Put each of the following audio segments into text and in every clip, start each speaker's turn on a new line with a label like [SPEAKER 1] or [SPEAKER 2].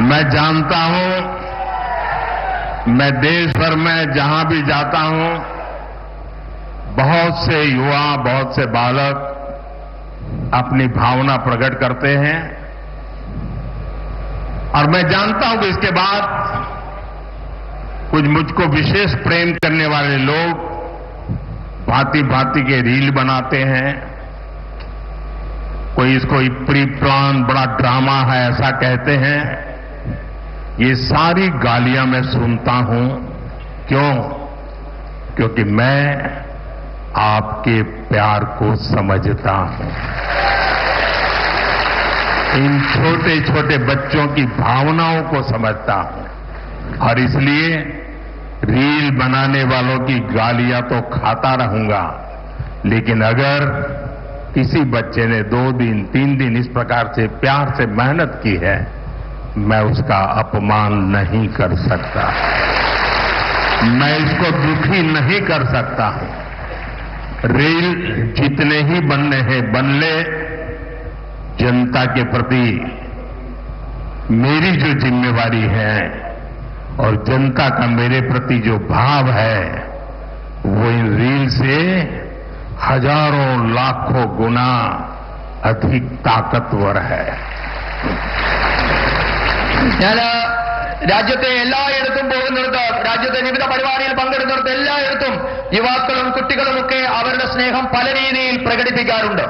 [SPEAKER 1] मैं जानता हूं, मैं देश भर में जहां भी जाता हूं, बहुत से युवा, बहुत से बालक अपनी भावना प्रकट करते हैं और मैं जानता हूं कि इसके बाद कुछ मुझको विशेष प्रेम करने वाले लोग भांति भांति के रील बनाते हैं। कोई इसको प्री प्लान बड़ा ड्रामा है ऐसा कहते हैं। ये सारी गालियां मैं सुनता हूं। क्यों? क्योंकि मैं आपके प्यार को समझता हूं। इन छोटे छोटे बच्चों की भावनाओं को समझता हूं और इसलिए रील बनाने वालों की गालियां तो खाता रहूंगा, लेकिन अगर किसी बच्चे ने 2 दिन 3 दिन इस प्रकार से प्यार से मेहनत की है, मैं उसका अपमान नहीं कर सकता, मैं इसको दुखी नहीं कर सकता हूं। रील जितने ही बनने हैं बन ले, जनता के प्रति मेरी जो जिम्मेवारी है और जनता का मेरे प्रति जो भाव है वो इन रील से हजारों लाखों गुना अधिक ताकतवर है।
[SPEAKER 2] ഞാൻ രാജ്യത്തെ എല്ലായിടത്തും പോകുന്നിടത്ത്, രാജ്യത്തെ വിവിധ പരിപാടിയിൽ പങ്കെടുക്കുന്നിടത്ത് എല്ലായിടത്തും യുവാക്കളും കുട്ടികളുമൊക്കെ അവരുടെ സ്നേഹം പല രീതിയിൽ പ്രകടിപ്പിക്കാറുണ്ട്.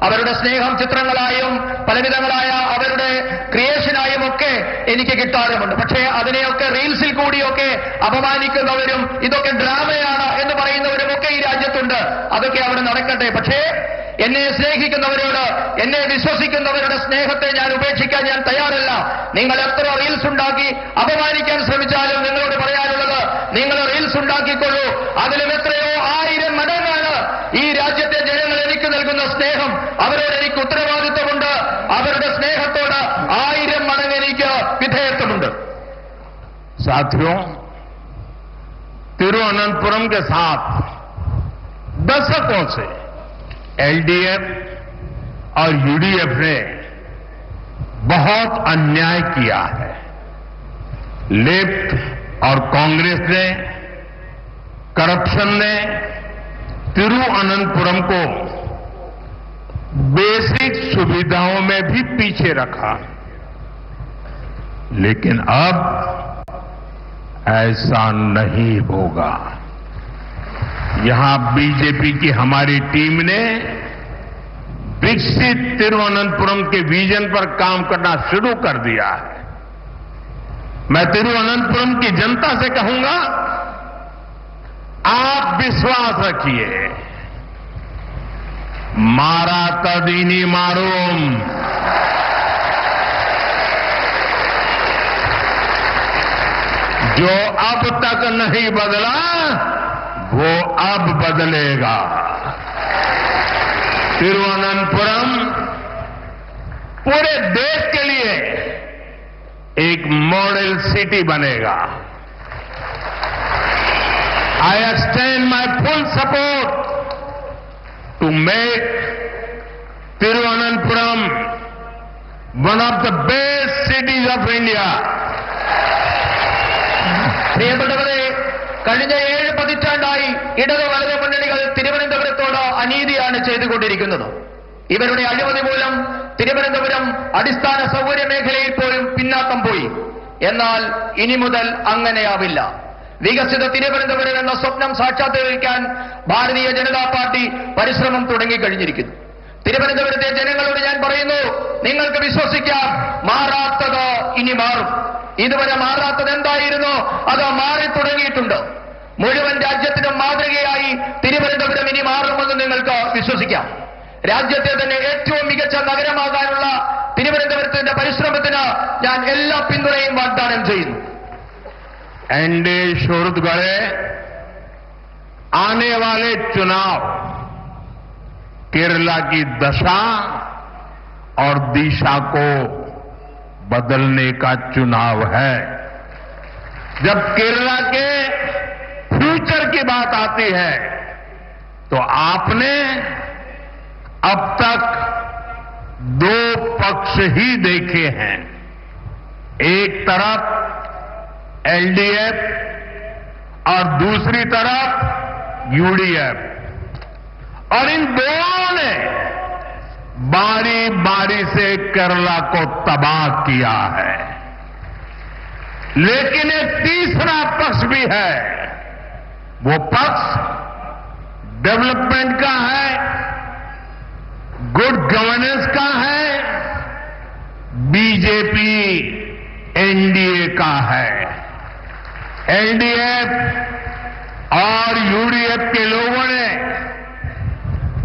[SPEAKER 2] അവരുടെ സ്നേഹം ചിത്രങ്ങളായും പലവിധങ്ങളായ അവരുടെ ക്രിയേഷനായും ഒക്കെ എനിക്ക് കിട്ടാറുമുണ്ട്. പക്ഷേ അതിനെയൊക്കെ റീൽസിൽ കൂടിയൊക്കെ അപമാനിക്കുന്നവരും ഇതൊക്കെ ഡ്രാമയാണ് എന്ന് പറയുന്നവരുമൊക്കെ ഈ രാജ്യത്തുണ്ട്. അതൊക്കെ അവിടെ നടക്കട്ടെ. പക്ഷേ എന്നെ സ്നേഹിക്കുന്നവരോട്, എന്നെ വിശ്വസിക്കുന്നവരുടെ സ്നേഹത്തെ ഞാൻ ഉപേക്ഷിക്കാൻ ഞാൻ തയ്യാറല്ല. നിങ്ങൾ എത്ര റീൽസ് ഉണ്ടാക്കി അപമാനിക്കാൻ ശ്രമിച്ചാലും നിങ്ങളോട് പറയാനുള്ളത്, നിങ്ങൾ റീൽസ് ഉണ്ടാക്കിക്കൊള്ളൂ. അതിലും എത്രയോ 1000 മടങ്ങാണ് ഈ രാജ്യത്തെ ജനങ്ങൾ എനിക്ക് നൽകുന്ന സ്നേഹം. അവരോട് എനിക്ക് ഉത്തരവാദിത്വമുണ്ട്. അവരുടെ സ്നേഹത്തോട് 1000 മടങ്ങ് എനിക്ക് വിധേയത്വമുണ്ട്.
[SPEAKER 1] साथियों, तिरुवनंतपुरम के साथ दशकों से एलडीएफ और यूडीएफ ने बहुत अन्याय किया है। लेफ्ट और कांग्रेस ने, करप्शन ने तिरुवनंतपुरम को बेसिक सुविधाओं में भी पीछे रखा, लेकिन अब ऐसा नहीं होगा। यहां बीजेपी की हमारी टीम ने विकसित तिरुवनंतपुरम के विजन पर काम करना शुरू कर दिया है। मैं तिरुवनंतपुरम की जनता से कहूंगा, आप विश्वास रखिए, मारा तदीनी मारूम, जो अब तक नहीं बदला वो अब बदलेगा। तिरुवनंतपुरम पूरे देश के लिए एक मॉडल सिटी बनेगा। I extend my full support to make Thiruvananthapuram one of the best cities of India.
[SPEAKER 2] പ്രിയപ്പെട്ടവരെ, കഴിഞ്ഞ 7 പതിറ്റാണ്ടായി ഇടത് വലത് മുന്നണികൾ തിരുവനന്തപുരത്തോട് അനീതിയാണ് ചെയ്തുകൊണ്ടിരിക്കുന്നത്. ഇവരുടെ അഴിമതി മൂലം തിരുവനന്തപുരം അടിസ്ഥാന സൗകര്യ മേഖലയിൽ പോലും പിന്നാക്കം പോയി. എന്നാൽ ഇനി മുതൽ അങ്ങനെയാവില്ല. വികസിത തിരുവനന്തപുരം എന്ന സ്വപ്നം സാക്ഷാത്കരിക്കാൻ ഭാരതീയ ജനതാ പാർട്ടി പരിശ്രമം തുടങ്ങിക്കഴിഞ്ഞിരിക്കുന്നു. തിരുവനന്തപുരത്തെ ജനങ്ങളോട് ഞാൻ പറയുന്നു, നിങ്ങൾക്ക് വിശ്വസിക്കാം, മാറാത്തത് ഇനി മാറും. ഇതുവരെ മാറാത്തത് എന്തായിരുന്നു? അത് മാറി തുടങ്ങിയിട്ടുണ്ട്. മുഴുവൻ രാജ്യത്തിനും മാതൃകയായി തിരുവനന്തപുരം ഇനി മാറുമെന്ന് നിങ്ങൾക്ക് വിശ്വസിക്കാം. രാജ്യത്തെ തന്നെ ഏറ്റവും മികച്ച നഗരമാകാനുള്ള തിരുവനന്തപുരത്തിന്റെ പരിശ്രമത്തിന് ഞാൻ എല്ലാ പിന്തുണയും വാഗ്ദാനം ചെയ്യുന്നു.
[SPEAKER 1] एनडीए शोरुत गढ़े आने वाले चुनाव केरला की दशा और दिशा को बदलने का चुनाव है। जब केरला के फ्यूचर की बात आती है तो आपने अब तक 2 पक्ष ही देखे हैं। एक तरफ एलडीएफ और दूसरी तरफ यूडीएफ, और इन दोनों ने बारी बारी से केरला को तबाह किया है। लेकिन एक तीसरा पक्ष भी है, वो पक्ष डेवलपमेंट का है, गुड गवर्नेंस का है, बीजेपी एनडीए का है। एलडीएफ और यूडीएफ के लोगों ने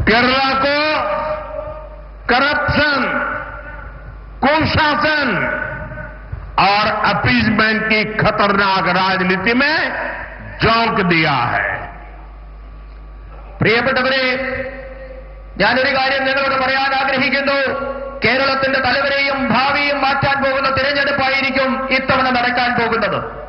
[SPEAKER 1] केरला को करप्शन, कुशासन और अपीजमेंट की खतरनाक राजनीति में झोंक दिया है।
[SPEAKER 2] പ്രിയപ്പെട്ടവരെ, ഞാനൊരു കാര്യം നിങ്ങളോട് പറയാൻ ആഗ്രഹിക്കുന്നു. കേരളത്തിന്റെ തലവരെയും ഭാവിയും മാറ്റാൻ പോകുന്ന തിരഞ്ഞെടുപ്പായിരിക്കും ഇത്തവണ നടക്കാൻ പോകുന്നത്.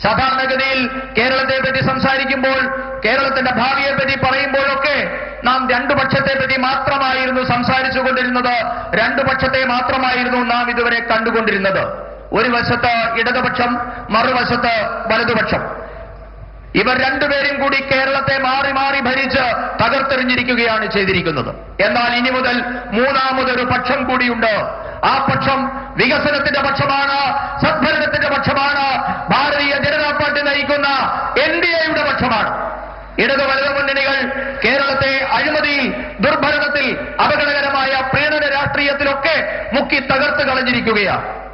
[SPEAKER 2] സാധാരണഗതിയിൽ കേരളത്തെ പറ്റി സംസാരിക്കുമ്പോൾ, കേരളത്തിന്റെ ഭാവിയെ പറ്റി പറയുമ്പോഴൊക്കെ നാം രണ്ടു പക്ഷത്തെ പറ്റി മാത്രമായിരുന്നു സംസാരിച്ചുകൊണ്ടിരുന്നത്, രണ്ടു പക്ഷത്തെ മാത്രമായിരുന്നു നാം ഇതുവരെ കണ്ടുകൊണ്ടിരുന്നത്. ഒരു വശത്ത് ഇടതുപക്ഷം, മറുവശത്ത് വലതുപക്ഷം. ഇവർ രണ്ടുപേരും കൂടി കേരളത്തെ മാറി മാറി ഭരിച്ച് തകർത്തെറിഞ്ഞിരിക്കുകയാണ് ചെയ്തിരിക്കുന്നത്. എന്നാൽ ഇനി മുതൽ മൂന്നാമതൊരു പക്ഷം കൂടിയുണ്ട്. ആ പക്ഷം വികസനത്തിന്റെ പക്ഷമാണ്, സദ്ഭരണത്തിന്റെ പക്ഷമാണ്, ഭാരതീയ ജനതാ പാർട്ടി നയിക്കുന്ന എൻഡിഎയുടെ പക്ഷമാണ്. ഇടതു വലതു മുന്നണികൾ കേരളത്തെ അഴിമതിയിൽ, ദുർഭരണത്തിൽ, അപകടകരമായ പ്രീണന രാഷ്ട്രീയത്തിലൊക്കെ മുക്കി തകർത്ത് കളഞ്ഞിരിക്കുകയാണ്.